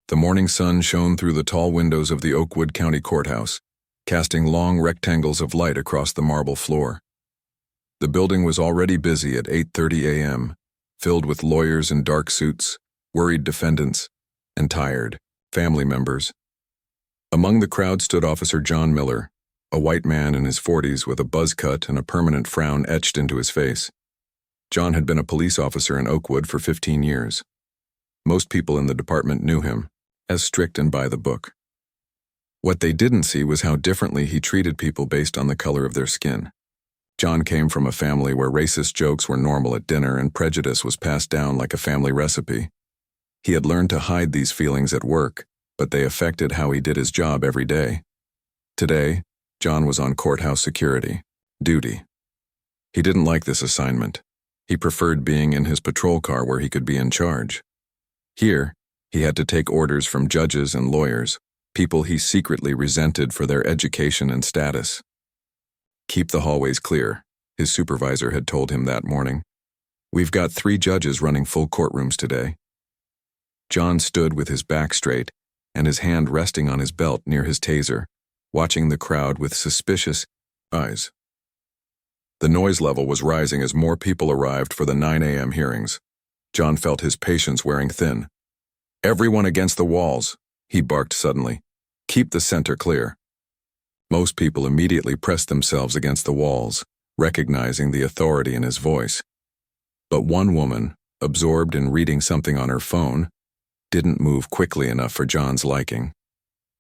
The morning sun shone through the tall windows of the Oakwood County Courthouse, casting long rectangles of light across the marble floor. The building was already busy at 8:30 a.m., filled with lawyers in dark suits, worried defendants, and tired family members. Among the crowd stood Officer John Miller, a white man in his 40s with a buzz cut and a permanent frown etched into his face. John had been a police officer in Oakwood for 15 years. Most people in the department knew him, as strict and by the book. What they didn't see was how differently he treated people based on the color of their skin. John came from a family where racist jokes were normal at dinner and prejudice was passed down like a family recipe. He had learned to hide these feelings at work, but they affected how he did his job every day. Today, John was on courthouse security duty. He didn't like this assignment. He preferred being in his patrol car where he could be in charge. Here, he had to take orders from judges and lawyers, people he secretly resented for their education and status. Keep the hallways clear, his supervisor had told him that morning. We've got 3 judges running full courtrooms today. John stood with his back straight and his hand resting on his belt near his taser, watching the crowd with suspicious eyes. The noise level was rising as more people arrived for the 9 a.m. hearings. John felt his patience wearing thin. "Everyone against the walls," he barked suddenly. "Keep the center clear." Most people immediately pressed themselves against the walls, recognizing the authority in his voice. But one woman, absorbed in reading something on her phone, didn't move quickly enough for John's liking.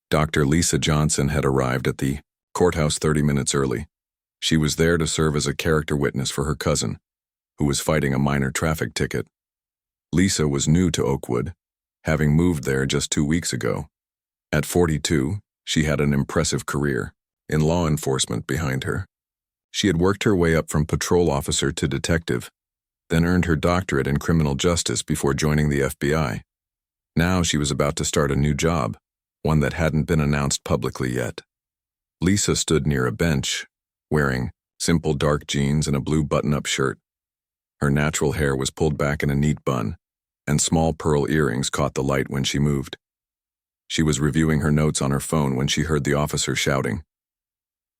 Dr. Lisa Johnson had arrived at the courthouse 30 minutes early. She was there to serve as a character witness for her cousin, who was fighting a minor traffic ticket. Lisa was new to Oakwood, having moved there just 2 weeks ago. At 42, she had an impressive career in law enforcement behind her. She had worked her way up from patrol officer to detective, then earned her doctorate in criminal justice before joining the FBI. Now she was about to start a new job, one that hadn't been announced publicly yet. Lisa stood near a bench, wearing simple dark jeans and a blue button-up shirt. Her natural hair was pulled back in a neat bun, and small pearl earrings caught the light when she moved. She was reviewing her notes on her phone when she heard the officer shouting.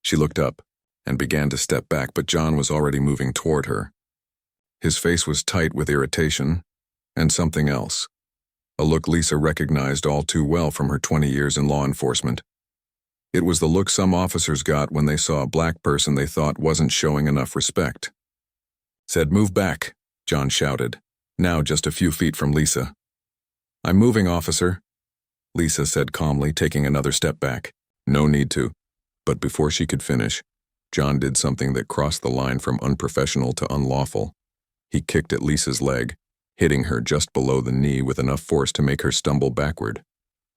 She looked up and began to step back, but John was already moving toward her. His face was tight with irritation and something else, a look Lisa recognized all too well from her 20 years in law enforcement. It was the look some officers got when they saw a black person they thought wasn't showing enough respect. "Said move back," John shouted, now just a few feet from Lisa. "I'm moving, officer," Lisa said calmly, taking another step back. "No need to." But before she could finish, John did something that crossed the line from unprofessional to unlawful. He kicked at Lisa's leg, hitting her just below the knee with enough force to make her stumble backward.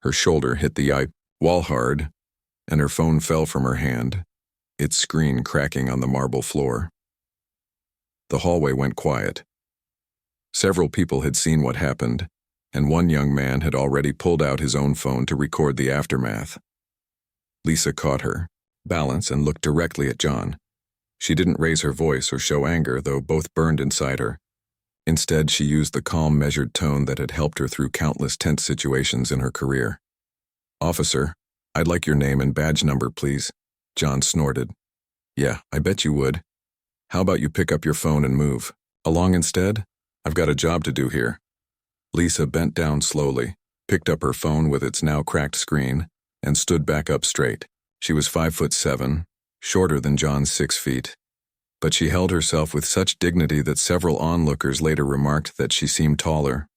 Her shoulder hit the wall hard, and her phone fell from her hand, its screen cracking on the marble floor. The hallway went quiet. Several people had seen what happened, and one young man had already pulled out his own phone to record the aftermath. Lisa caught her balance and looked directly at John. She didn't raise her voice or show anger, though both burned inside her. Instead, she used the calm, measured tone that had helped her through countless tense situations in her career. "Officer, I'd like your name and badge number, please," John snorted. "Yeah, I bet you would. How about you pick up your phone and move along instead? I've got a job to do here." Lisa bent down slowly, picked up her phone with its now cracked screen, and stood back up straight. She was 5'7", shorter than John's 6 feet. But she held herself with such dignity that several onlookers later remarked that she seemed taller.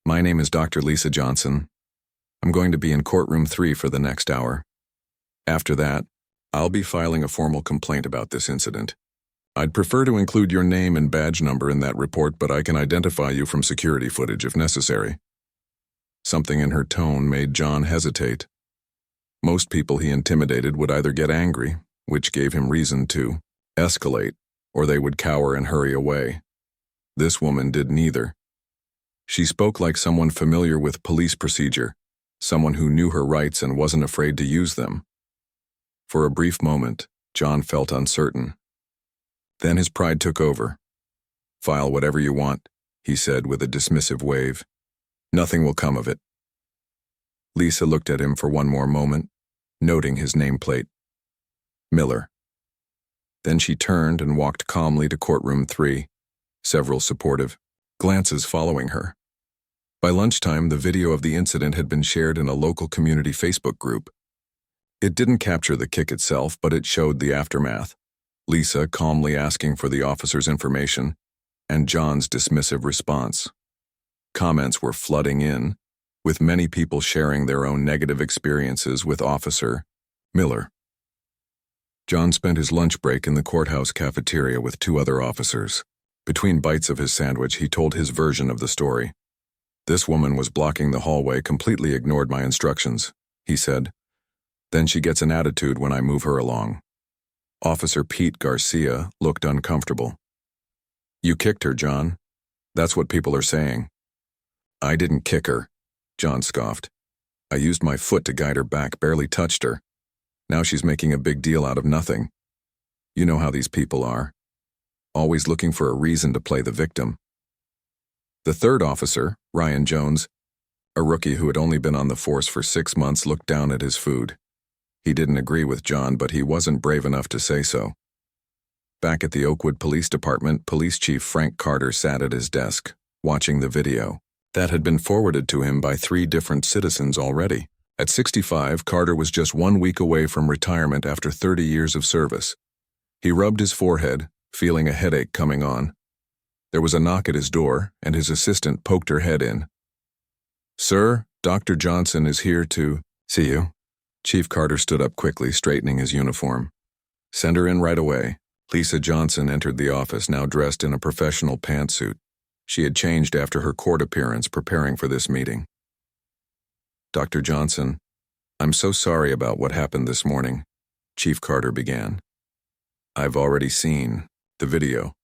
"My name is Dr. Lisa Johnson. I'm going to be in courtroom 3 for the next hour. After that, I'll be filing a formal complaint about this incident. I'd prefer to include your name and badge number in that report, but I can identify you from security footage if necessary." Something in her tone made John hesitate. Most people he intimidated would either get angry, which gave him reason to escalate, or they would cower and hurry away. This woman did neither. She spoke like someone familiar with police procedure, someone who knew her rights and wasn't afraid to use them. For a brief moment, John felt uncertain. Then his pride took over. "File whatever you want," he said with a dismissive wave. "Nothing will come of it." Lisa looked at him for one more moment, noting his nameplate. Miller. Then she turned and walked calmly to courtroom 3, several supportive glances following her. By lunchtime, the video of the incident had been shared in a local community Facebook group. It didn't capture the kick itself, but it showed the aftermath. Lisa calmly asking for the officer's information, and John's dismissive response. Comments were flooding in, with many people sharing their own negative experiences with Officer Miller. John spent his lunch break in the courthouse cafeteria with 2 other officers. Between bites of his sandwich, he told his version of the story. "This woman was blocking the hallway, completely ignored my instructions," he said. "Then she gets an attitude when I move her along." Officer Pete Garcia looked uncomfortable. "You kicked her, John. That's what people are saying." "I didn't kick her," John scoffed. "I used my foot to guide her back, barely touched her. Now she's making a big deal out of nothing. You know how these people are. Always looking for a reason to play the victim." The third officer, Ryan Jones, a rookie who had only been on the force for 6 months, looked down at his food. He didn't agree with John, but he wasn't brave enough to say so. Back at the Oakwood Police Department, Police Chief Frank Carter sat at his desk, watching the video that had been forwarded to him by 3 different citizens already. At 65, Carter was just 1 week away from retirement after 30 years of service. He rubbed his forehead, feeling a headache coming on. There was a knock at his door, and his assistant poked her head in. "Sir, Dr. Johnson is here to see you." Chief Carter stood up quickly, straightening his uniform. "Send her in right away." Lisa Johnson entered the office, now dressed in a professional pantsuit. She had changed after her court appearance, preparing for this meeting. "Dr. Johnson, I'm so sorry about what happened this morning," Chief Carter began. "I've already seen the video."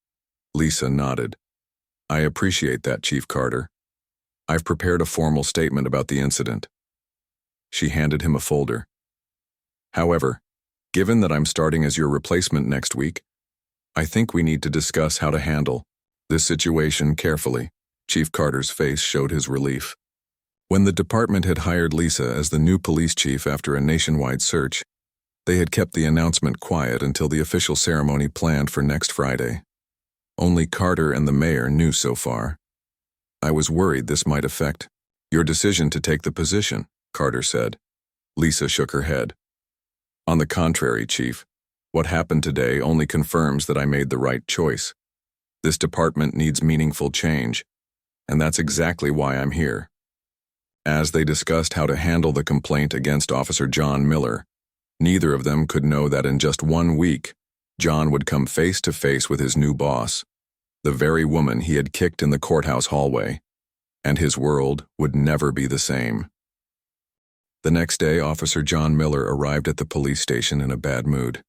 Lisa nodded. "I appreciate that, Chief Carter. I've prepared a formal statement about the incident." She handed him a folder. "However, given that I'm starting as your replacement next week, I think we need to discuss how to handle this situation carefully." Chief Carter's face showed his relief. When the department had hired Lisa as the new police chief after a nationwide search, they had kept the announcement quiet until the official ceremony planned for next Friday. Only Carter and the mayor knew so far. "I was worried this might affect your decision to take the position," Carter said. Lisa shook her head. "On the contrary, Chief, what happened today only confirms that I made the right choice. This department needs meaningful change, and that's exactly why I'm here." As they discussed how to handle the complaint against Officer John Miller, neither of them could know that in just 1 week, John would come face to face with his new boss, the very woman he had kicked in the courthouse hallway, and his world would never be the same. The next day, Officer John Miller arrived at the police station in a bad mood.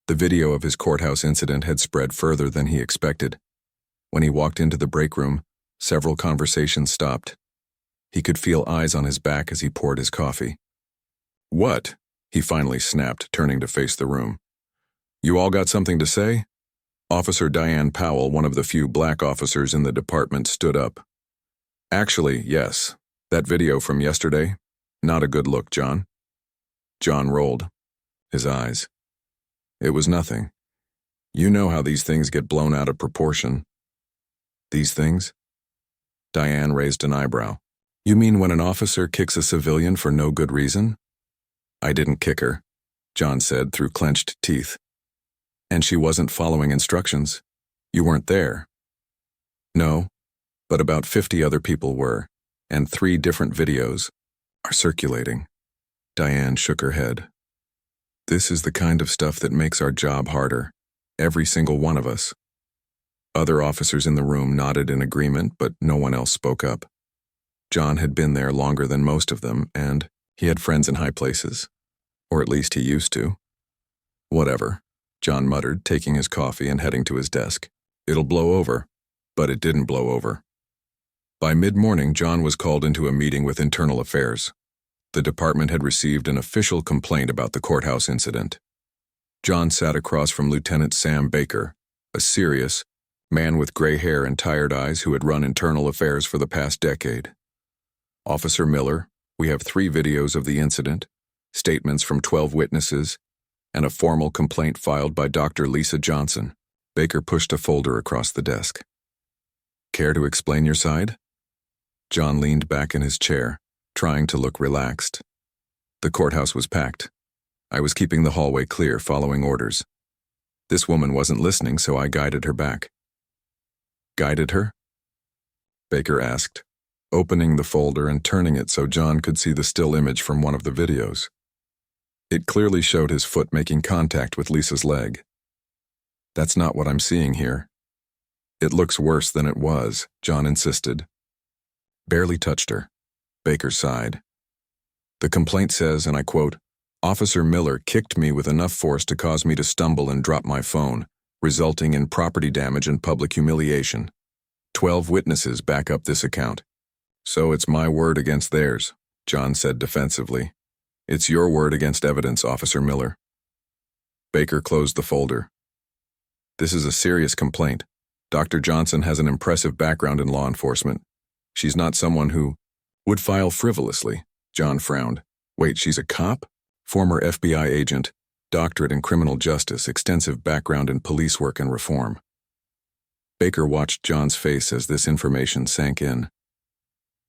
The video of his courthouse incident had spread further than he expected. When he walked into the break room, several conversations stopped. He could feel eyes on his back as he poured his coffee. "What?" he finally snapped, turning to face the room. "You all got something to say?" Officer Diane Powell, one of the few black officers in the department, stood up. "Actually, yes. That video from yesterday, not a good look, John." John rolled his eyes. "It was nothing. You know how these things get blown out of proportion." "These things?" Diane raised an eyebrow. "You mean when an officer kicks a civilian for no good reason?" "I didn't kick her," John said through clenched teeth. "And she wasn't following instructions? You weren't there?" "No, but about 50 other people were, and 3 different videos are circulating." Diane shook her head. "This is the kind of stuff that makes our job harder, every single one of us." Other officers in the room nodded in agreement, but no one else spoke up. John had been there longer than most of them, and he had friends in high places. Or at least he used to. "Whatever," John muttered, taking his coffee and heading to his desk. "It'll blow over." But it didn't blow over. By mid-morning, John was called into a meeting with Internal Affairs. The department had received an official complaint about the courthouse incident. John sat across from Lieutenant Sam Baker, a serious man with gray hair and tired eyes who had run Internal Affairs for the past decade. Officer Miller We have 3 videos of the incident, statements from 12 witnesses, and a formal complaint filed by Dr. Lisa Johnson. Baker pushed a folder across the desk. Care to explain your side? John leaned back in his chair, trying to look relaxed. The courthouse was packed. I was keeping the hallway clear, following orders. This woman wasn't listening, so I guided her back. Guided her? Baker asked, opening the folder and turning it so John could see the still image from one of the videos. It clearly showed his foot making contact with Lisa's leg. That's not what I'm seeing here. It looks worse than it was, John insisted. Barely touched her. Baker sighed. The complaint says, and I quote, "Officer Miller kicked me with enough force to cause me to stumble and drop my phone, resulting in property damage and public humiliation. 12 witnesses back up this account." "So it's my word against theirs," John said defensively. "It's your word against evidence, Officer Miller." Baker closed the folder. "This is a serious complaint. Dr. Johnson has an impressive background in law enforcement. She's not someone who would file frivolously." John frowned. "Wait, she's a cop? Former FBI agent, doctorate in criminal justice, extensive background in police work and reform." Baker watched John's face as this information sank in.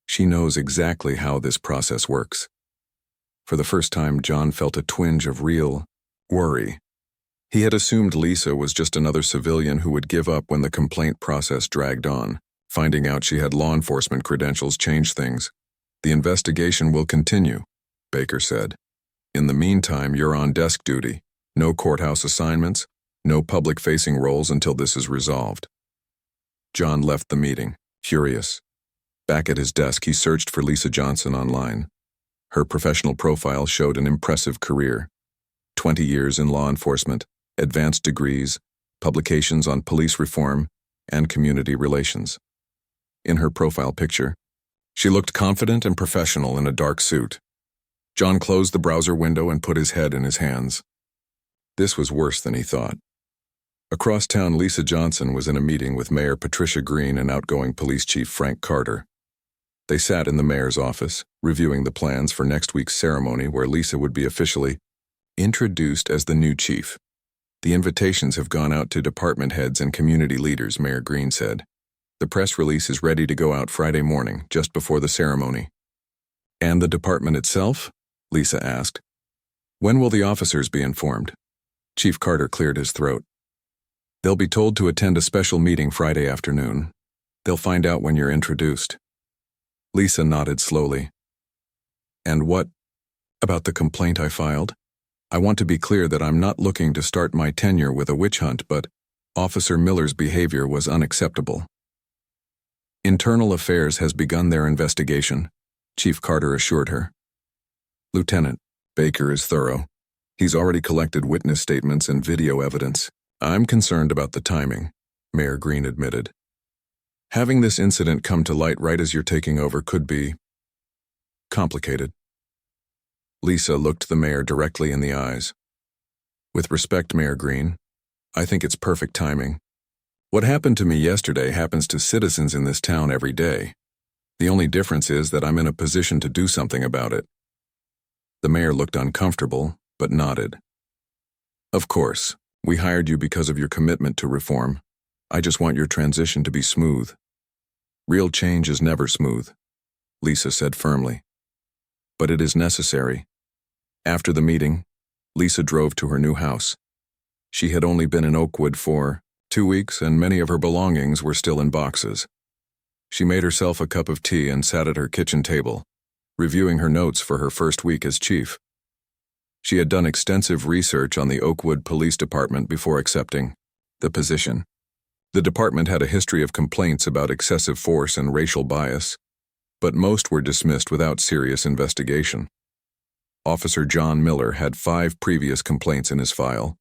She knows exactly how this process works. For the first time, John felt a twinge of real worry. He had assumed Lisa was just another civilian who would give up when the complaint process dragged on. Finding out she had law enforcement credentials changed things. "The investigation will continue," Baker said. "In the meantime, you're on desk duty. No courthouse assignments, no public-facing roles until this is resolved." John left the meeting, furious. Back at his desk, he searched for Lisa Johnson online. Her professional profile showed an impressive career. 20 years in law enforcement, advanced degrees, publications on police reform, and community relations. In her profile picture, she looked confident and professional in a dark suit. John closed the browser window and put his head in his hands. This was worse than he thought. Across town, Lisa Johnson was in a meeting with Mayor Patricia Green and outgoing Police Chief Frank Carter. They sat in the mayor's office, reviewing the plans for next week's ceremony where Lisa would be officially introduced as the new chief. "The invitations have gone out to department heads and community leaders," Mayor Green said. "The press release is ready to go out Friday morning, just before the ceremony." "And the department itself?" Lisa asked. "When will the officers be informed?" Chief Carter cleared his throat. "They'll be told to attend a special meeting Friday afternoon. They'll find out when you're introduced." Lisa nodded slowly. "And what about the complaint I filed? I want to be clear that I'm not looking to start my tenure with a witch hunt, but Officer Miller's behavior was unacceptable." "Internal Affairs has begun their investigation," Chief Carter assured her. "Lieutenant, Baker is thorough. He's already collected witness statements and video evidence. I'm concerned about the timing," Mayor Green admitted. "Having this incident come to light right as you're taking over could be complicated." Lisa looked the mayor directly in the eyes. "With respect, Mayor Green, I think it's perfect timing. What happened to me yesterday happens to citizens in this town every day. The only difference is that I'm in a position to do something about it." The mayor looked uncomfortable, but nodded. "Of course, we hired you because of your commitment to reform. I just want your transition to be smooth." "Real change is never smooth," Lisa said firmly. "But it is necessary." After the meeting, Lisa drove to her new house. She had only been in Oakwood for 2 weeks, and many of her belongings were still in boxes. She made herself a cup of tea and sat at her kitchen table, reviewing her notes for her first week as chief. She had done extensive research on the Oakwood Police Department before accepting the position. The department had a history of complaints about excessive force and racial bias, but most were dismissed without serious investigation. Officer John Miller had 5 previous complaints in his file,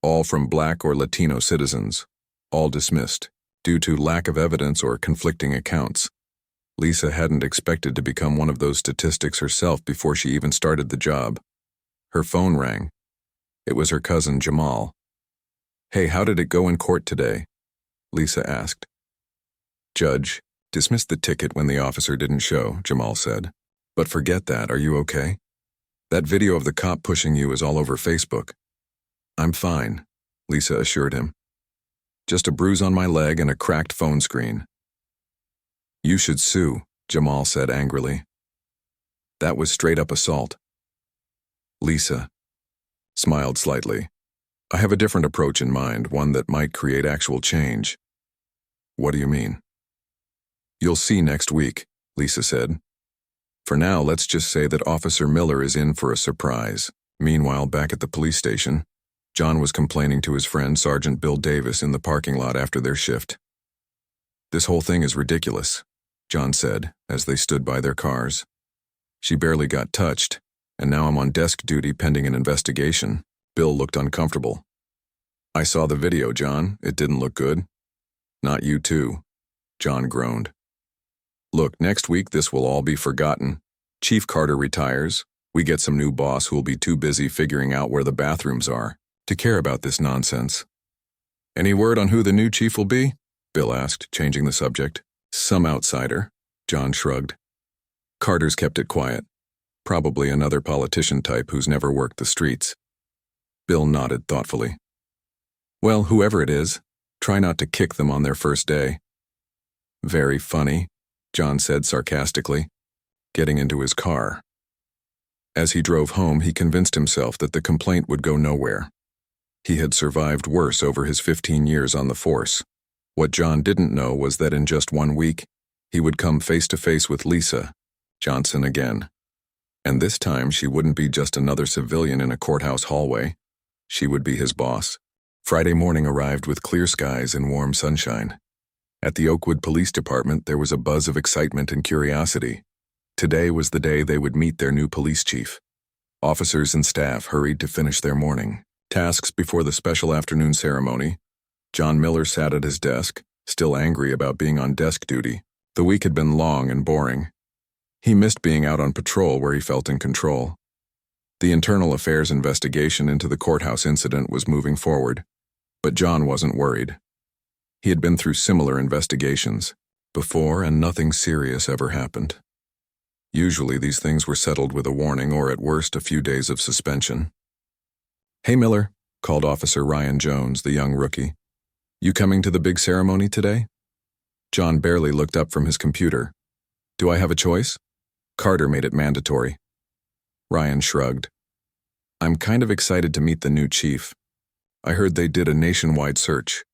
all from Black or Latino citizens, all dismissed due to lack of evidence or conflicting accounts. Lisa hadn't expected to become one of those statistics herself before she even started the job. Her phone rang. It was her cousin Jamal. "Hey, how did it go in court today?" Lisa asked. "Judge dismissed the ticket when the officer didn't show," Jamal said. But forget that, are you okay? That video of the cop pushing you is all over Facebook. I'm fine, Lisa assured him. Just a bruise on my leg and a cracked phone screen. You should sue, Jamal said angrily. That was straight-up assault. Lisa smiled slightly. I have a different approach in mind, one that might create actual change. What do you mean? You'll see next week, Lisa said. For now, let's just say that Officer Miller is in for a surprise. Meanwhile, back at the police station, John was complaining to his friend Sergeant Bill Davis in the parking lot after their shift. This whole thing is ridiculous, John said, as they stood by their cars. She barely got touched, and now I'm on desk duty pending an investigation. Bill looked uncomfortable. I saw the video, John. It didn't look good. Not you too, John groaned. Look, next week this will all be forgotten. Chief Carter retires. We get some new boss who will be too busy figuring out where the bathrooms are to care about this nonsense. Any word on who the new chief will be? Bill asked, changing the subject. Some outsider, John shrugged. Carter's kept it quiet. Probably another politician type who's never worked the streets. Bill nodded thoughtfully. Well, whoever it is, try not to kick them on their first day. Very funny, John said sarcastically, getting into his car. As he drove home, he convinced himself that the complaint would go nowhere. He had survived worse over his 15 years on the force. What John didn't know was that in just 1 week, he would come face to face with Lisa Johnson again. And this time she wouldn't be just another civilian in a courthouse hallway. She would be his boss. Friday morning arrived with clear skies and warm sunshine. At the Oakwood Police Department, there was a buzz of excitement and curiosity. Today was the day they would meet their new police chief. Officers and staff hurried to finish their morning tasks before the special afternoon ceremony. John Miller sat at his desk, still angry about being on desk duty. The week had been long and boring. He missed being out on patrol where he felt in control. The internal affairs investigation into the courthouse incident was moving forward, but John wasn't worried. He had been through similar investigations before, and nothing serious ever happened. Usually these things were settled with a warning or at worst a few days of suspension. Hey Miller, called Officer Ryan Jones, the young rookie. You coming to the big ceremony today? John barely looked up from his computer. Do I have a choice? Carter made it mandatory. Ryan shrugged. I'm kind of excited to meet the new chief. I heard they did a nationwide search.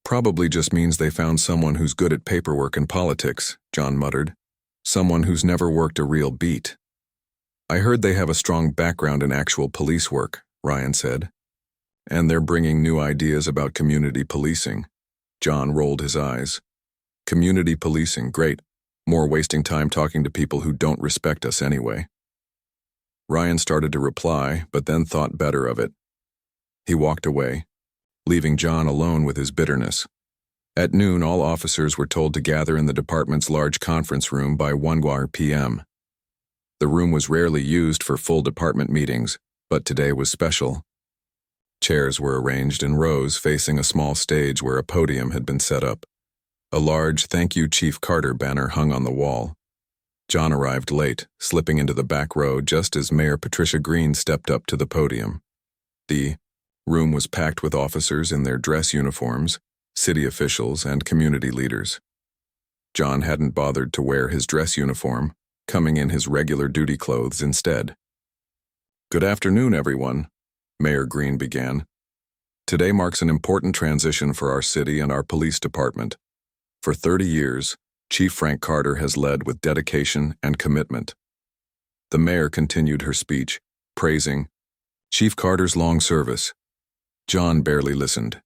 Probably just means they found someone who's good at paperwork and politics, John muttered. Someone who's never worked a real beat. I heard they have a strong background in actual police work, Ryan said. And they're bringing new ideas about community policing. John rolled his eyes. Community policing, great. More wasting time talking to people who don't respect us anyway. Ryan started to reply, but then thought better of it. He walked away, leaving John alone with his bitterness. At noon, all officers were told to gather in the department's large conference room by 1 p.m. The room was rarely used for full department meetings, but today was special. Chairs were arranged in rows facing a small stage where a podium had been set up. A large "Thank You, Chief Carter" banner hung on the wall. John arrived late, slipping into the back row just as Mayor Patricia Green stepped up to the podium. The room was packed with officers in their dress uniforms, city officials, and community leaders. John hadn't bothered to wear his dress uniform, coming in his regular duty clothes instead. Good afternoon, everyone, Mayor Green began. Today marks an important transition for our city and our police department. For 30 years, Chief Frank Carter has led with dedication and commitment. The mayor continued her speech, praising Chief Carter's long service. John barely listened.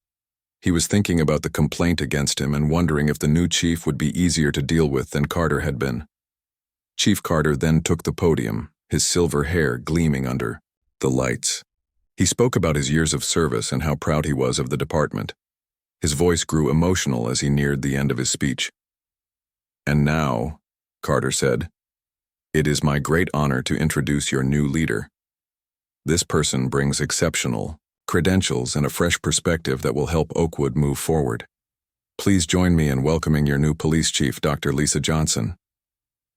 He was thinking about the complaint against him and wondering if the new chief would be easier to deal with than Carter had been. Chief Carter then took the podium, his silver hair gleaming under the lights. He spoke about his years of service and how proud he was of the department. His voice grew emotional as he neared the end of his speech. And now, Carter said, it is my great honor to introduce your new leader. This person brings exceptional credentials and a fresh perspective that will help Oakwood move forward. Please join me in welcoming your new police chief, Dr. Lisa Johnson.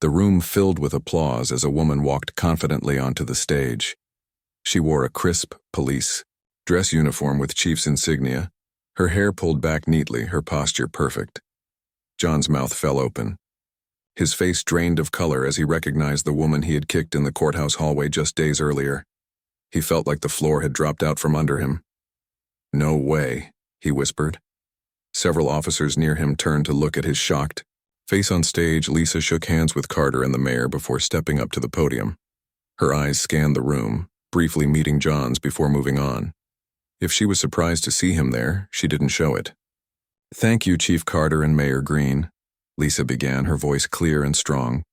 The room filled with applause as a woman walked confidently onto the stage. She wore a crisp police dress uniform with chief's insignia, her hair pulled back neatly, her posture perfect. John's mouth fell open. His face drained of color as he recognized the woman he had kicked in the courthouse hallway just days earlier. He felt like the floor had dropped out from under him. "No way," he whispered. Several officers near him turned to look at his shocked face. On stage, Lisa shook hands with Carter and the mayor before stepping up to the podium. Her eyes scanned the room, briefly meeting John's before moving on. If she was surprised to see him there, she didn't show it. "Thank you, Chief Carter and Mayor Green," Lisa began, her voice clear and strong.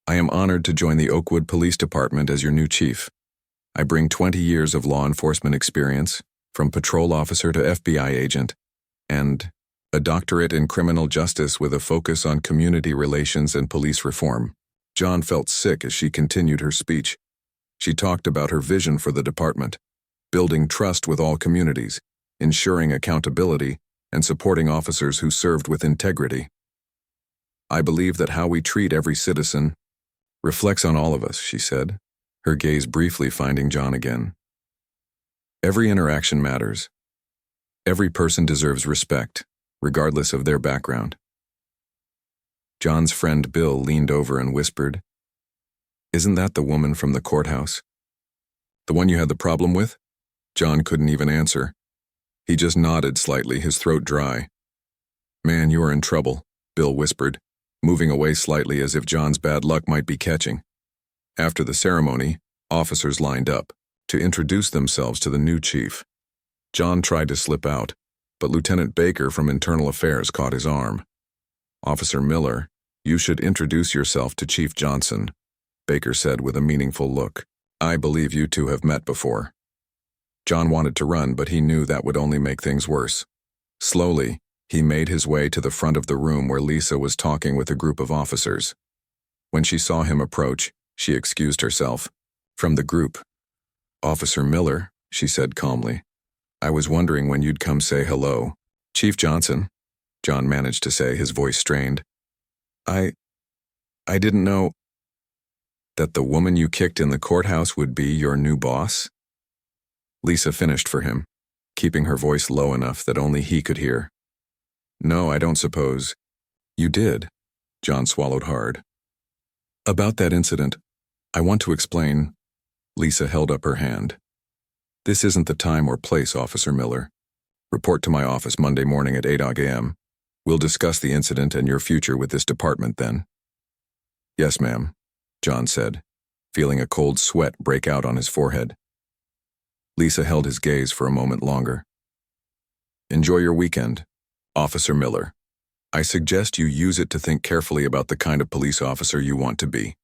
"I am honored to join the Oakwood Police Department as your new chief. I bring 20 years of law enforcement experience, from patrol officer to FBI agent, and a doctorate in criminal justice with a focus on community relations and police reform." John felt sick as she continued her speech. She talked about her vision for the department, building trust with all communities, ensuring accountability, and supporting officers who served with integrity. "I believe that how we treat every citizen reflects on all of us," she said, her gaze briefly finding John again. "Every interaction matters. Every person deserves respect, regardless of their background." John's friend Bill leaned over and whispered, "Isn't that the woman from the courthouse? The one you had the problem with?" John couldn't even answer. He just nodded slightly, his throat dry. "Man, you are in trouble," Bill whispered, moving away slightly as if John's bad luck might be catching. After the ceremony, officers lined up to introduce themselves to the new chief. John tried to slip out, but Lieutenant Baker from Internal Affairs caught his arm. "Officer Miller, you should introduce yourself to Chief Johnson," Baker said with a meaningful look. "I believe you two have met before." John wanted to run, but he knew that would only make things worse. Slowly, he made his way to the front of the room where Lisa was talking with a group of officers. When she saw him approach, she excused herself. From the group, "Officer Miller," she said calmly, "I was wondering when you'd come say hello." "Chief Johnson," John managed to say, his voice strained. I didn't know that the woman you kicked in the courthouse would be your new boss." Lisa finished for him, keeping her voice low enough that only he could hear. "No, I don't suppose you did." John swallowed hard. "About that incident, I want to explain." Lisa held up her hand. "This isn't the time or place, Officer Miller. Report to my office Monday morning at 8 a.m. We'll discuss the incident and your future with this department then." "Yes, ma'am," John said, feeling a cold sweat break out on his forehead. Lisa held his gaze for a moment longer. "Enjoy your weekend, Officer Miller. I suggest you use it to think carefully about the kind of police officer you want to be."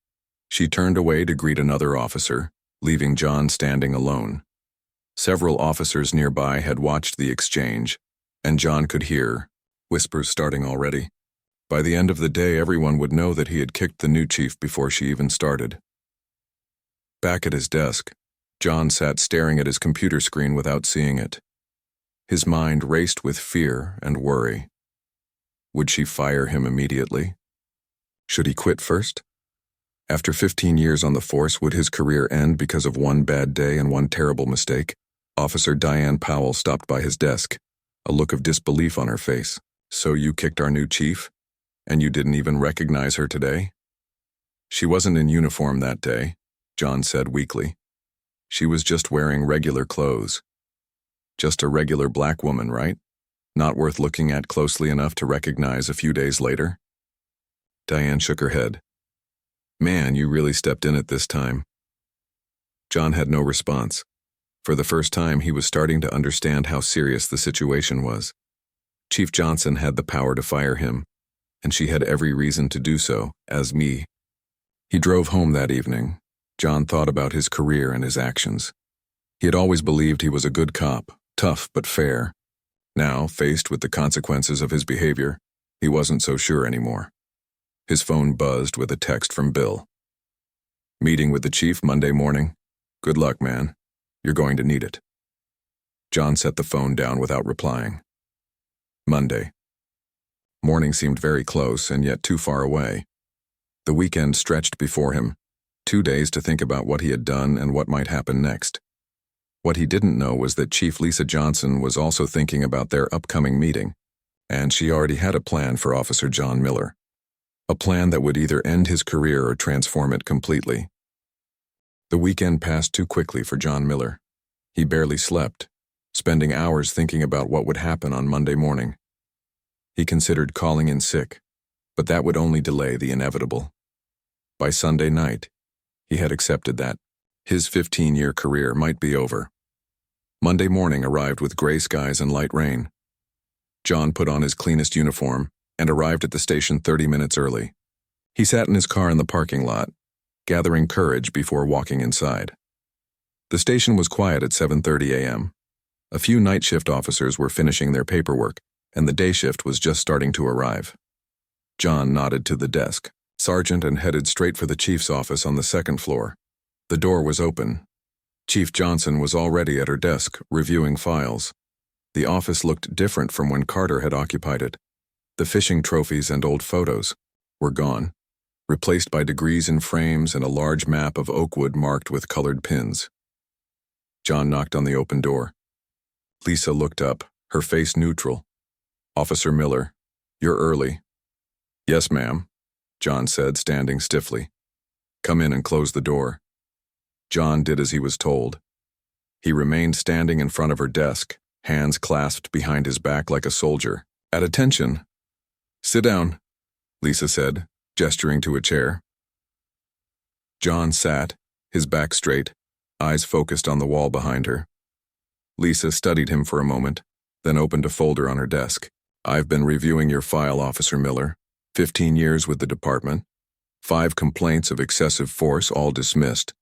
She turned away to greet another officer, leaving John standing alone. Several officers nearby had watched the exchange, and John could hear whispers starting already. By the end of the day, everyone would know that he had kicked the new chief before she even started. Back at his desk, John sat staring at his computer screen without seeing it. His mind raced with fear and worry. Would she fire him immediately? Should he quit first? After 15 years on the force, would his career end because of one bad day and one terrible mistake? Officer Diane Powell stopped by his desk, a look of disbelief on her face. "So you kicked our new chief? And you didn't even recognize her today?" "She wasn't in uniform that day," John said weakly. "She was just wearing regular clothes. Just a regular black woman, right? Not worth looking at closely enough to recognize a few days later?" Diane shook her head. "Man, you really stepped in at this time." John had no response. For the first time, he was starting to understand how serious the situation was. Chief Johnson had the power to fire him, and she had every reason to do so, as me. He drove home that evening. John thought about his career and his actions. He had always believed he was a good cop, tough but fair. Now, faced with the consequences of his behavior, he wasn't so sure anymore. His phone buzzed with a text from Bill. "Meeting with the chief Monday morning. Good luck, man. You're going to need it." John set the phone down without replying. Monday. Morning seemed very close and yet too far away. The weekend stretched before him, 2 days to think about what he had done and what might happen next. What he didn't know was that Chief Lisa Johnson was also thinking about their upcoming meeting, and she already had a plan for Officer John Miller. A plan that would either end his career or transform it completely. The weekend passed too quickly for John Miller. He barely slept, spending hours thinking about what would happen on Monday morning. He considered calling in sick, but that would only delay the inevitable. By Sunday night, he had accepted that his 15-year career might be over. Monday morning arrived with gray skies and light rain. John put on his cleanest uniform and arrived at the station 30 minutes early. He sat in his car in the parking lot, gathering courage before walking inside. The station was quiet at 7:30 a.m. A few night shift officers were finishing their paperwork, and the day shift was just starting to arrive. John nodded to the desk sergeant and headed straight for the chief's office on the second floor. The door was open. Chief Johnson was already at her desk, reviewing files. The office looked different from when Carter had occupied it. The fishing trophies and old photos were gone, replaced by degrees in frames and a large map of Oakwood marked with colored pins. John knocked on the open door. Lisa looked up, her face neutral. "Officer Miller, you're early." "Yes, ma'am," John said, standing stiffly. "Come in and close the door." John did as he was told. He remained standing in front of her desk, hands clasped behind his back like a soldier. "At attention." "Sit down," Lisa said, gesturing to a chair. John sat, his back straight, eyes focused on the wall behind her. Lisa studied him for a moment, then opened a folder on her desk. "I've been reviewing your file, Officer Miller. 15 years with the department. 5 complaints of excessive force, all dismissed.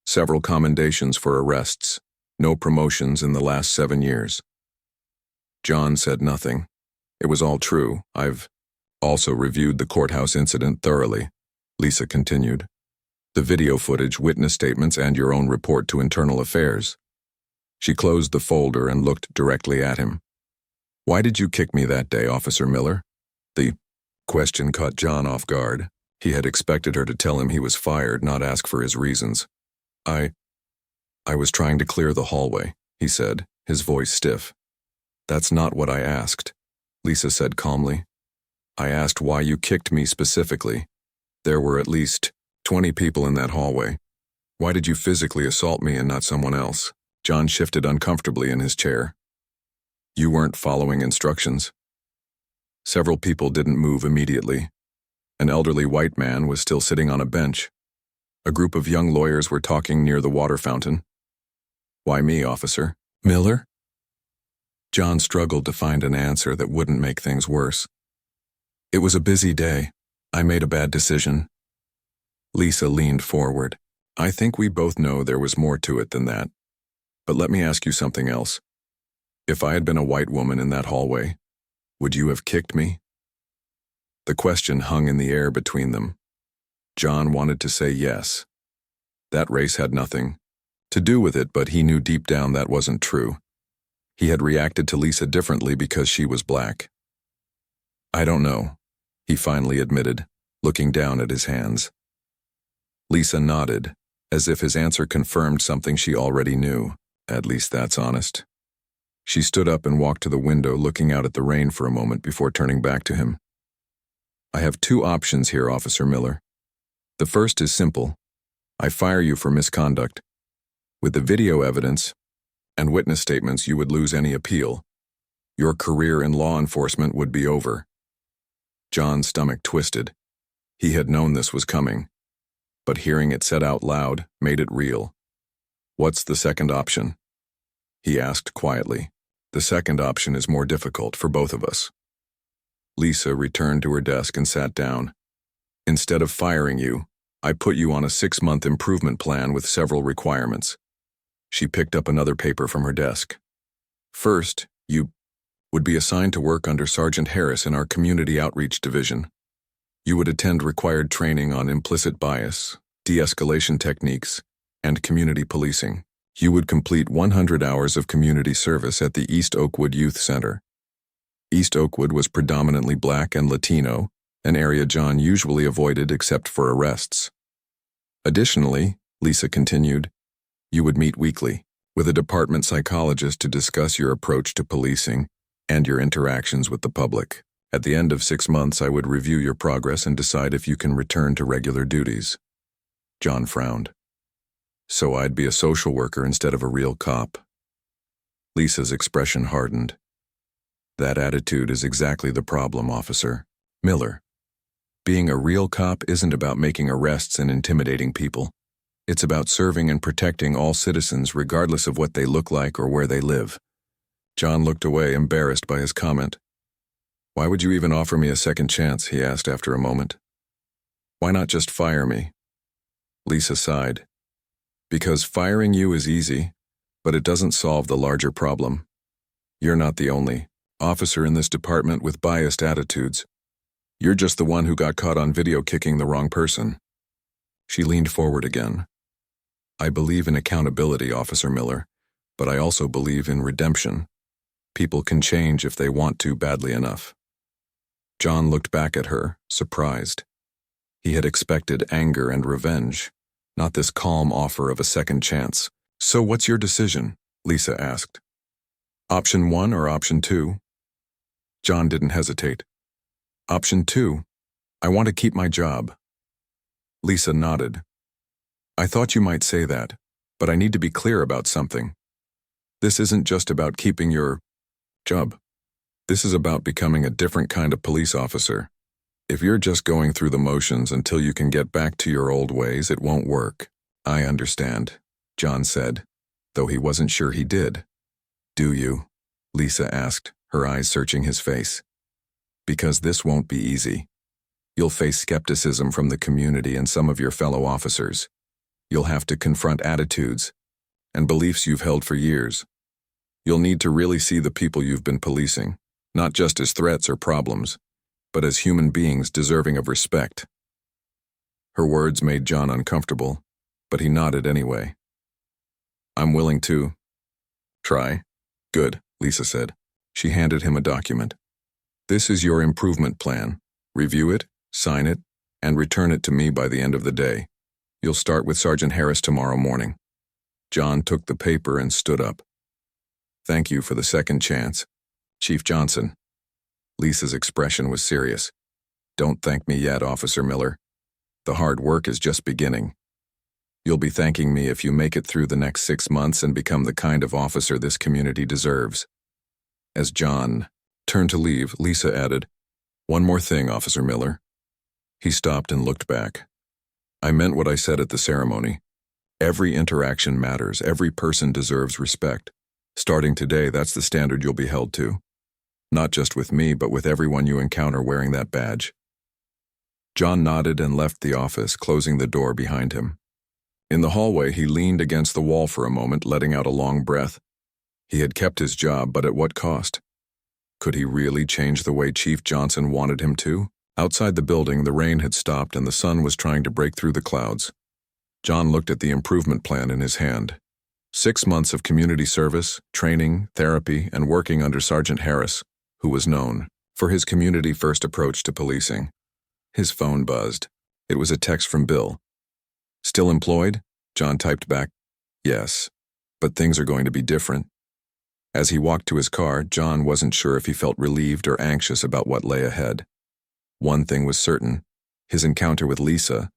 Several commendations for arrests. No promotions in the last 7 years." John said nothing. "It was all true. I've also reviewed the courthouse incident thoroughly," Lisa continued. "The video footage, witness statements, and your own report to Internal Affairs." She closed the folder and looked directly at him. "Why did you kick me that day, Officer Miller?" The question caught John off guard. He had expected her to tell him he was fired, not ask for his reasons. I was trying to clear the hallway," he said, his voice stiff. "That's not what I asked," Lisa said calmly. "I asked why you kicked me specifically. There were at least 20 people in that hallway. Why did you physically assault me and not someone else?" John shifted uncomfortably in his chair. "You weren't following instructions." Several people didn't move immediately. An elderly white man was still sitting on a bench. A group of young lawyers were talking near the water fountain. "Why me, Officer Miller?" John struggled to find an answer that wouldn't make things worse. "It was a busy day. I made a bad decision." Lisa leaned forward. "I think we both know there was more to it than that. But let me ask you something else. If I had been a white woman in that hallway, would you have kicked me?" The question hung in the air between them. John wanted to say yes. That race had nothing to do with it, but he knew deep down that wasn't true. He had reacted to Lisa differently because she was black. "I don't know," he finally admitted, looking down at his hands. Lisa nodded, as if his answer confirmed something she already knew. At least that's honest. She stood up and walked to the window, looking out at the rain for a moment before turning back to him. "I have 2 options here, Officer Miller. The first is simple. I fire you for misconduct. With the video evidence and witness statements, you would lose any appeal. Your career in law enforcement would be over." John's stomach twisted. He had known this was coming, but hearing it said out loud made it real. "What's the second option?" he asked quietly. "The second option is more difficult for both of us." Lisa returned to her desk and sat down. "Instead of firing you, I put you on a 6-month improvement plan with several requirements." She picked up another paper from her desk. "First, you would be assigned to work under Sergeant Harris in our Community Outreach Division. You would attend required training on implicit bias, de-escalation techniques, and community policing. You would complete 100 hours of community service at the East Oakwood Youth Center. East Oakwood was predominantly black and Latino, an area John usually avoided except for arrests. Additionally, Lisa continued, you would meet weekly with a department psychologist to discuss your approach to policing and your interactions with the public. At the end of 6 months, I would review your progress and decide if you can return to regular duties. John frowned. So I'd be a social worker instead of a real cop. Lisa's expression hardened. That attitude is exactly the problem, Officer Miller. Being a real cop isn't about making arrests and intimidating people. It's about serving and protecting all citizens regardless of what they look like or where they live. John looked away, embarrassed by his comment. Why would you even offer me a second chance? He asked after a moment. Why not just fire me? Lisa sighed. Because firing you is easy, but it doesn't solve the larger problem. You're not the only officer in this department with biased attitudes. You're just the one who got caught on video kicking the wrong person. She leaned forward again. I believe in accountability, Officer Miller, but I also believe in redemption. People can change if they want to badly enough. John looked back at her, surprised. He had expected anger and revenge, not this calm offer of a second chance. So what's your decision? Lisa asked. Option 1 or option 2? John didn't hesitate. Option 2. I want to keep my job. Lisa nodded. I thought you might say that, but I need to be clear about something. This isn't just about keeping your job. This is about becoming a different kind of police officer. If you're just going through the motions until you can get back to your old ways, it won't work. I understand, John said, though he wasn't sure he did. Do you? Lisa asked, her eyes searching his face. Because this won't be easy. You'll face skepticism from the community and some of your fellow officers. You'll have to confront attitudes and beliefs you've held for years. You'll need to really see the people you've been policing, not just as threats or problems, but as human beings deserving of respect. Her words made John uncomfortable, but he nodded anyway. I'm willing to try. Good, Lisa said. She handed him a document. This is your improvement plan. Review it, sign it, and return it to me by the end of the day. You'll start with Sergeant Harris tomorrow morning. John took the paper and stood up. Thank you for the second chance, Chief Johnson. Lisa's expression was serious. Don't thank me yet, Officer Miller. The hard work is just beginning. You'll be thanking me if you make it through the next 6 months and become the kind of officer this community deserves. As John turned to leave, Lisa added, One more thing, Officer Miller. He stopped and looked back. I meant what I said at the ceremony. Every interaction matters. Every person deserves respect. Starting today, that's the standard you'll be held to. Not just with me, but with everyone you encounter wearing that badge. John nodded and left the office, closing the door behind him. In the hallway, he leaned against the wall for a moment, letting out a long breath. He had kept his job, but at what cost? Could he really change the way Chief Johnson wanted him to? Outside the building, the rain had stopped and the sun was trying to break through the clouds. John looked at the improvement plan in his hand. 6 months of community service, training, therapy, and working under Sergeant Harris, who was known for his community-first approach to policing. His phone buzzed. It was a text from Bill. Still employed? John typed back, Yes, but things are going to be different. As he walked to his car, John wasn't sure if he felt relieved or anxious about what lay ahead. One thing was certain. His encounter with Lisa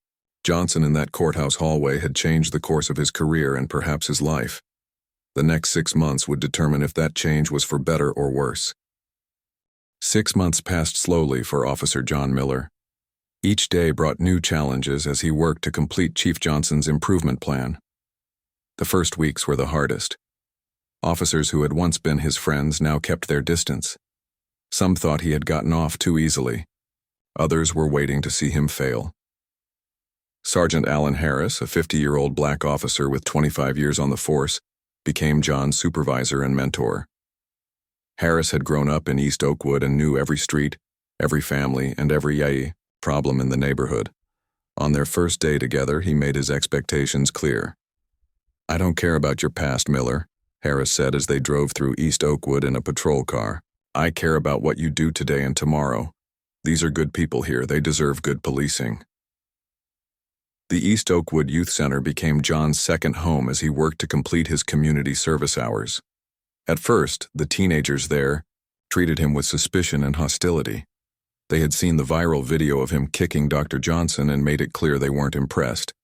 Johnson in that courthouse hallway had changed the course of his career and perhaps his life. The next 6 months would determine if that change was for better or worse. 6 months passed slowly for Officer John Miller. Each day brought new challenges as he worked to complete Chief Johnson's improvement plan. The first weeks were the hardest. Officers who had once been his friends now kept their distance. Some thought he had gotten off too easily. Others were waiting to see him fail. Sergeant Alan Harris, a 50-year-old black officer with 25 years on the force, became John's supervisor and mentor. Harris had grown up in East Oakwood and knew every street, every family, and every problem in the neighborhood. On their first day together, he made his expectations clear. I don't care about your past, Miller, Harris said as they drove through East Oakwood in a patrol car. I care about what you do today and tomorrow. These are good people here. They deserve good policing. The East Oakwood Youth Center became John's second home as he worked to complete his community service hours. At first, the teenagers there treated him with suspicion and hostility. They had seen the viral video of him kicking Dr. Johnson and made it clear they weren't impressed.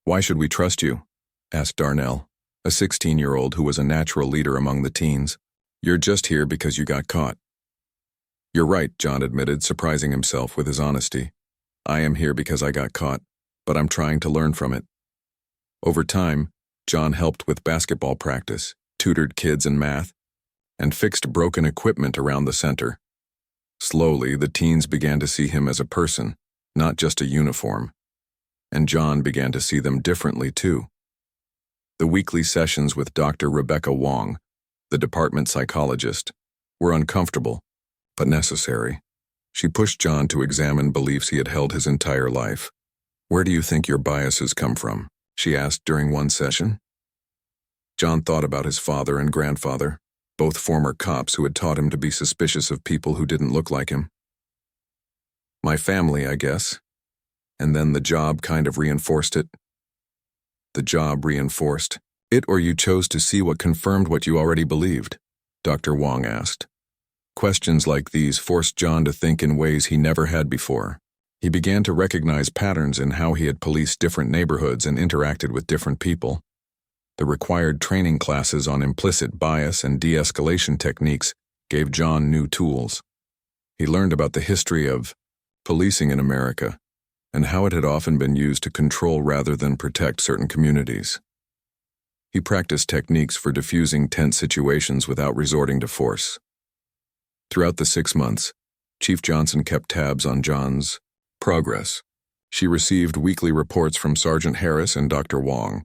"Why should we trust you?" asked Darnell, a 16-year-old who was a natural leader among the teens. "You're just here because you got caught." "You're right," John admitted, surprising himself with his honesty. "I am here because I got caught, but I'm trying to learn from it." Over time, John helped with basketball practice, tutored kids in math, and fixed broken equipment around the center. Slowly, the teens began to see him as a person, not just a uniform. And John began to see them differently, too. The weekly sessions with Dr. Rebecca Wong, the department psychologist, were uncomfortable, but necessary. She pushed John to examine beliefs he had held his entire life. "Where do you think your biases come from?" she asked during one session. John thought about his father and grandfather, both former cops who had taught him to be suspicious of people who didn't look like him. "My family, I guess. And then the job kind of reinforced it." "The job reinforced it, or you chose to see what confirmed what you already believed?" Dr. Wong asked. Questions like these forced John to think in ways he never had before. He began to recognize patterns in how he had policed different neighborhoods and interacted with different people. The required training classes on implicit bias and de-escalation techniques gave John new tools. He learned about the history of policing in America and how it had often been used to control rather than protect certain communities. He practiced techniques for diffusing tense situations without resorting to force. Throughout the 6 months, Chief Johnson kept tabs on John's progress. She received weekly reports from Sergeant Harris and Dr. Wong.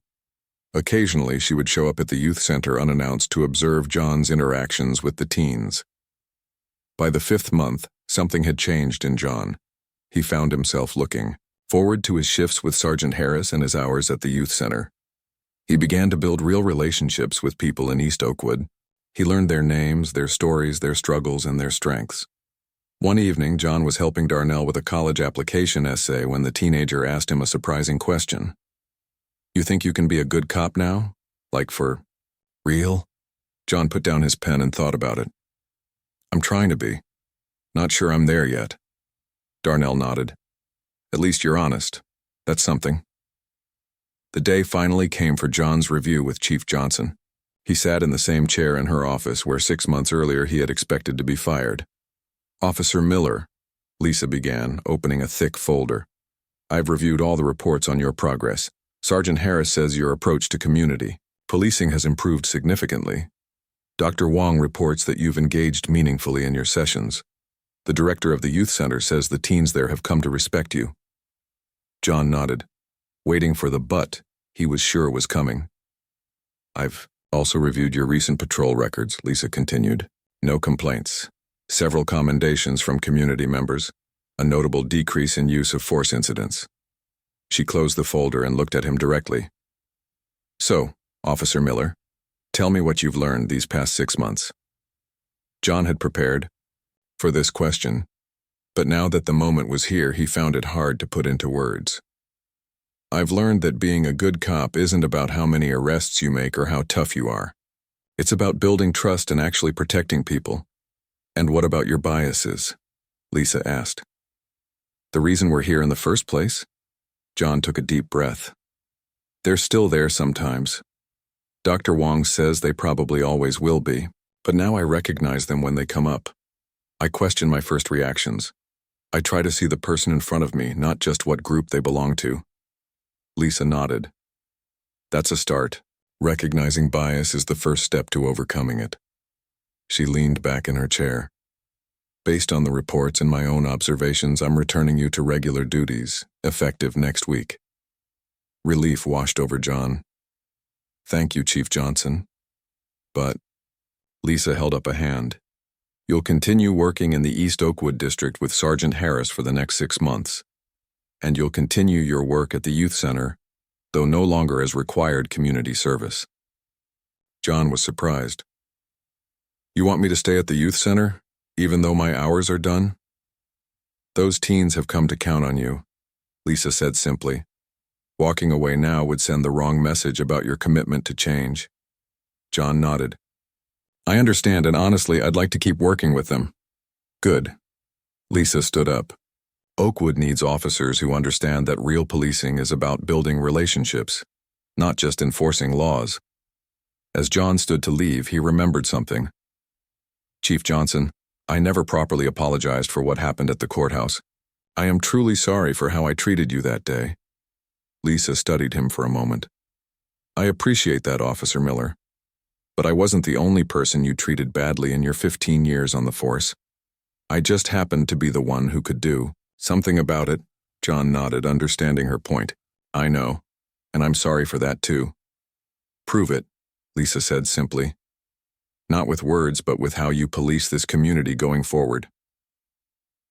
Occasionally, she would show up at the youth center unannounced to observe John's interactions with the teens. By the 5th month, something had changed in John. He found himself looking forward to his shifts with Sergeant Harris and his hours at the youth center. He began to build real relationships with people in East Oakwood. He learned their names, their stories, their struggles, and their strengths. One evening, John was helping Darnell with a college application essay when the teenager asked him a surprising question. "You think you can be a good cop now? Like for real?" John put down his pen and thought about it. "I'm trying to be. Not sure I'm there yet." Darnell nodded. "At least you're honest. That's something." The day finally came for John's review with Chief Johnson. He sat in the same chair in her office where 6 months earlier he had expected to be fired. "Officer Miller," Lisa began, opening a thick folder. "I've reviewed all the reports on your progress. Sergeant Harris says your approach to community policing has improved significantly. Dr. Wong reports that you've engaged meaningfully in your sessions. The director of the youth center says the teens there have come to respect you." John nodded, waiting for the but he was sure was coming. "I've also reviewed your recent patrol records," Lisa continued. "No complaints. Several commendations from community members. A notable decrease in use of force incidents." She closed the folder and looked at him directly. "So, Officer Miller, tell me what you've learned these past 6 months." John had prepared for this question, but now that the moment was here, he found it hard to put into words. "I've learned that being a good cop isn't about how many arrests you make or how tough you are. It's about building trust and actually protecting people." "And what about your biases?" Lisa asked. "The reason we're here in the first place?" John took a deep breath. "They're still there sometimes. Dr. Wong says they probably always will be, but now I recognize them when they come up. I question my first reactions. I try to see the person in front of me, not just what group they belong to." Lisa nodded. "That's a start. Recognizing bias is the first step to overcoming it." She leaned back in her chair. "Based on the reports and my own observations, I'm returning you to regular duties, effective next week." Relief washed over John. "Thank you, Chief Johnson. But," Lisa held up a hand, "you'll continue working in the East Oakwood district with Sergeant Harris for the next 6 months. And you'll continue your work at the youth center, though no longer as required community service." John was surprised. "You want me to stay at the youth center, even though my hours are done?" Those teens have come to count on you, Lisa said simply. Walking away now would send the wrong message about your commitment to change. John nodded. I understand, and honestly, I'd like to keep working with them. Good. Lisa stood up. Oakwood needs officers who understand that real policing is about building relationships, not just enforcing laws. As John stood to leave, he remembered something. Chief Johnson, I never properly apologized for what happened at the courthouse. I am truly sorry for how I treated you that day. Lisa studied him for a moment. I appreciate that, Officer Miller. But I wasn't the only person you treated badly in your 15 years on the force. I just happened to be the one who could do something about it. John nodded, understanding her point. I know, and I'm sorry for that too. Prove it, Lisa said simply. Not with words, but with how you police this community going forward.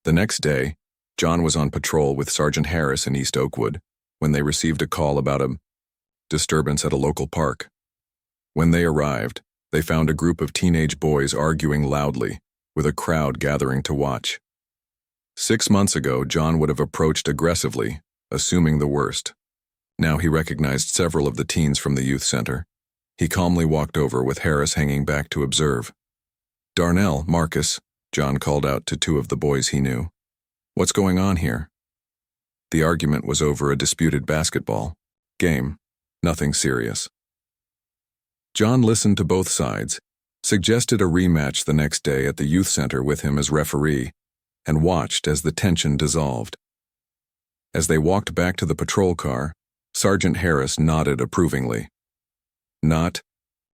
The next day, John was on patrol with Sergeant Harris in East Oakwood when they received a call about a disturbance at a local park. When they arrived, they found a group of teenage boys arguing loudly, with a crowd gathering to watch. 6 months ago, John would have approached aggressively, assuming the worst. Now he recognized several of the teens from the youth center. He calmly walked over with Harris hanging back to observe. Darnell, Marcus, John called out to 2 of the boys he knew. What's going on here? The argument was over a disputed basketball game, nothing serious. John listened to both sides, suggested a rematch the next day at the youth center with him as referee, and watched as the tension dissolved. As they walked back to the patrol car, Sergeant Harris nodded approvingly. Not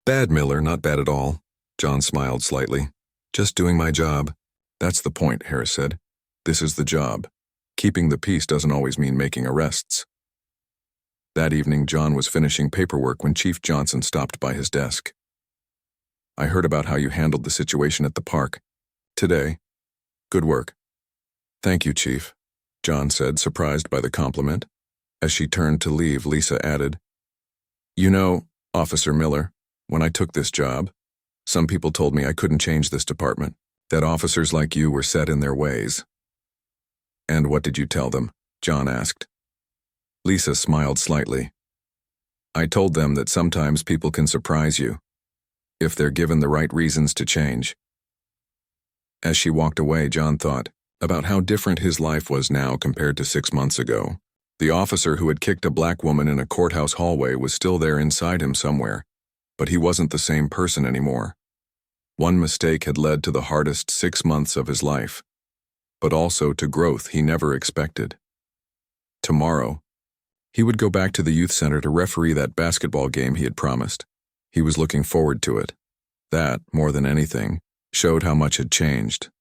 bad, Miller, not bad at all. John smiled slightly. Just doing my job. That's the point, Harris said. This is the job. Keeping the peace doesn't always mean making arrests. That evening, John was finishing paperwork when Chief Johnson stopped by his desk. I heard about how you handled the situation at the park. Today. Good work. Thank you, Chief, John said, surprised by the compliment. As she turned to leave, Lisa added, You know, Officer Miller, when I took this job, some people told me I couldn't change this department, that officers like you were set in their ways. And what did you tell them? John asked. Lisa smiled slightly. I told them that sometimes people can surprise you, if they're given the right reasons to change. As she walked away, John thought about how different his life was now compared to 6 months ago. The officer who had kicked a black woman in a courthouse hallway was still there inside him somewhere, but he wasn't the same person anymore. One mistake had led to the hardest 6 months of his life, but also to growth he never expected. Tomorrow, he would go back to the youth center to referee that basketball game he had promised. He was looking forward to it. That, more than anything, showed how much had changed.